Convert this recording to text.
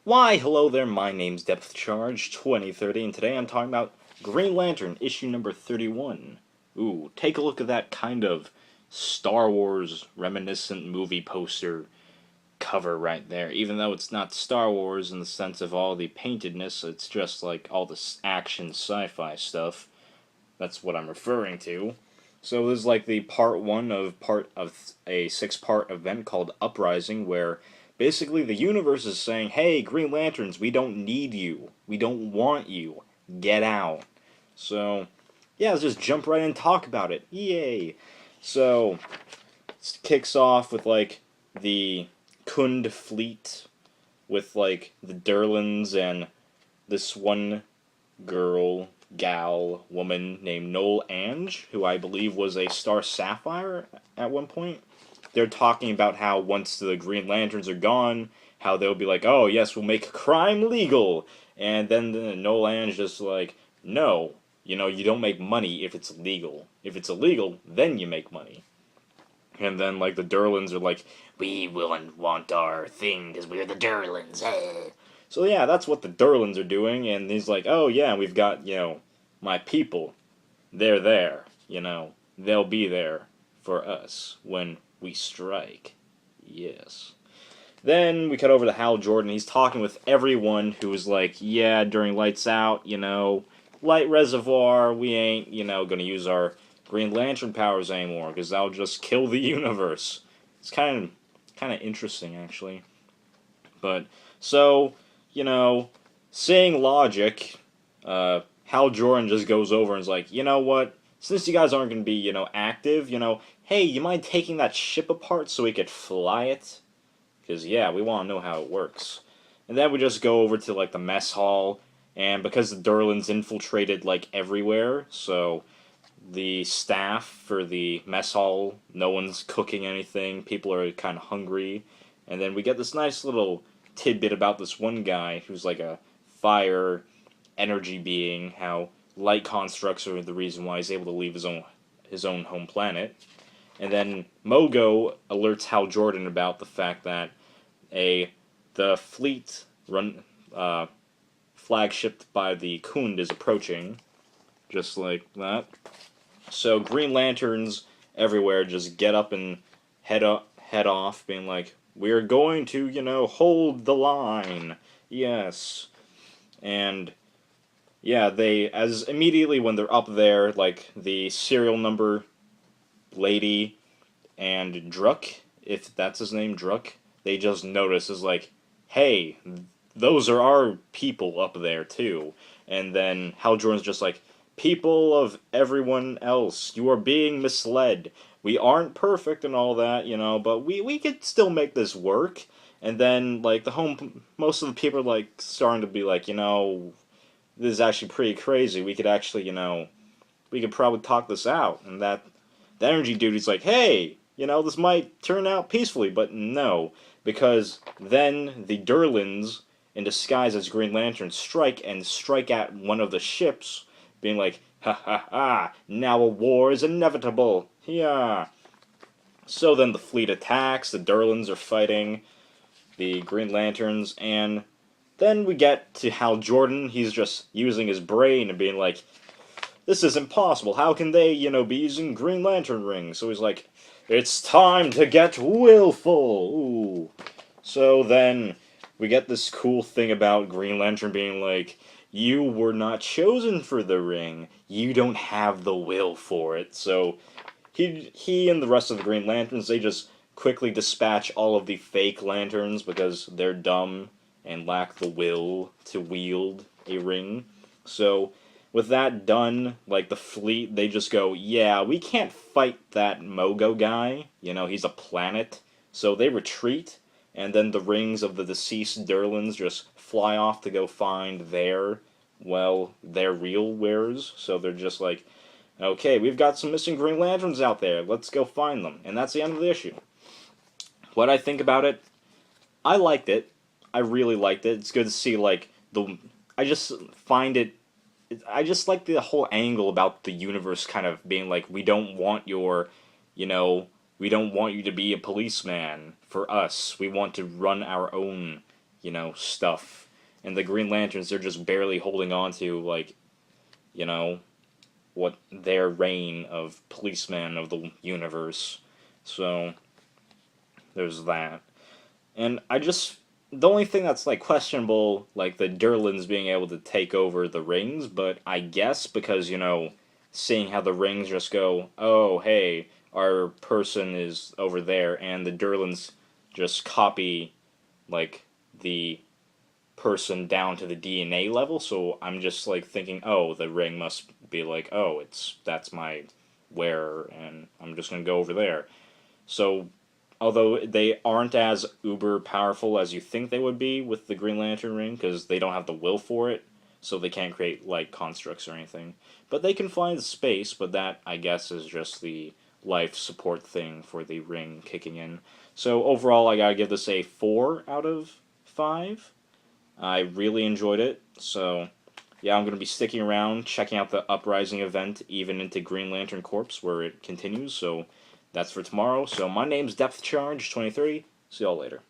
Why, hello there, my name's Depth Charge 2030, and today I'm talking about Green Lantern, issue number 31. Ooh, take a look at that kind of Star Wars reminiscent movie poster cover right there. Even though it's not Star Wars in the sense of all the paintedness, it's just like all this action sci-fi stuff. That's what I'm referring to. So this is like the part of a 6-part event called UPRISING, where basically the universe is saying, "Hey, Green Lanterns, we don't need you. We don't want you. Get out." So yeah, let's just jump right in and talk about it. Yay! So it kicks off with like the Khund fleet with like the Durlans and this one woman named Noel Ange, who I believe was a Star Sapphire at one point. They're talking about how once the Green Lanterns are gone, how they'll be like, "Oh yes, we'll make crime legal," and then Noel Ange just like, "No, you don't make money if it's legal. If it's illegal, then you make money." And then like the Durlans are like, "We won't want our thing because we're the Durlans." So yeah, that's what the Durlans are doing, and he's like, "Oh yeah, we've got, my people. They're there, They'll be there for us when we strike." Yes. Then we cut over to Hal Jordan. He's talking with everyone who was like, "Yeah, during Lights Out, Light Reservoir, we ain't, gonna use our Green Lantern powers anymore, because that'll just kill the universe." It's kind of interesting, actually. But, so, seeing logic, Hal Jordan just goes over and is like, "You know what? Since you guys aren't going to be, active, hey, you mind taking that ship apart so we could fly it? Because, yeah, we want to know how it works." And then we just go over to, like, the mess hall, and because the Durlans infiltrated, like, everywhere, so the staff for the mess hall, no one's cooking anything, people are kind of hungry, and then we get this nice little tidbit about this one guy who's like a fire energy being, how light constructs are the reason why he's able to leave his own home planet. And then Mogo alerts Hal Jordan about the fact that the fleet flagshipped by the Khund is approaching, just like that. So Green Lanterns everywhere just get up and head off, being like, "We're going to, hold the line." Yes. And yeah, as immediately when they're up there, like the serial number lady and Druck, if that's his name, Druck, they just notice is like, "Hey, those are our people up there too." And then Hal Jordan's just like, "People of everyone else, you are being misled. We aren't perfect and all that, but we could still make this work." And then, like, most of the people are, like, starting to be like, "This is actually pretty crazy. We could actually, we could probably talk this out." And the energy dude is like, "Hey, this might turn out peacefully," but no. Because then the Durlans, in disguise as Green Lanterns, strike at one of the ships, being like, "Ha ha ha, now a war is inevitable." Yeah. So then the fleet attacks, the Durlans are fighting the Green Lanterns, and then we get to Hal Jordan. He's just using his brain and being like, "This is impossible. How can they, be using Green Lantern rings?" So he's like, "It's time to get willful." Ooh. So then we get this cool thing about Green Lantern being like, "You were not chosen for the ring. You don't have the will for it." So he and the rest of the Green Lanterns, they just quickly dispatch all of the fake lanterns because they're dumb and lack the will to wield a ring. So with that done, like the fleet, they just go, "Yeah, we can't fight that Mogo guy. He's a planet." So they retreat, and then the rings of the deceased Durlans just fly off to go find their real wearers. So they're just like, "Okay, we've got some missing Green Lanterns out there. Let's go find them." And that's the end of the issue. What I think about it, I liked it. I really liked it. It's good to see, like, I just find it... I just like the whole angle about the universe kind of being like, "We don't want we don't want you to be a policeman for us. We want to run our own, stuff. And the Green Lanterns, they're just barely holding on to, like, what their reign of policemen of the universe. So, there's that. And the only thing that's, like, questionable, like, the Durlans being able to take over the rings, but I guess because, seeing how the rings just go, oh, hey, our person is over there, and the Durlans just copy, like, the person down to the DNA level, so I'm just, like, thinking, oh, the ring must be like, oh, that's my wearer, and I'm just gonna go over there. So, although they aren't as uber powerful as you think they would be with the Green Lantern ring, because they don't have the will for it, so they can't create light constructs or anything. But they can fly into space, but that, I guess, is just the life support thing for the ring kicking in. So overall, I gotta give this a 4 out of 5. I really enjoyed it, so yeah, I'm going to be sticking around, checking out the Uprising event, even into Green Lantern Corps, where it continues, so that's for tomorrow. So my name's Depth Charge 2030. See y'all later.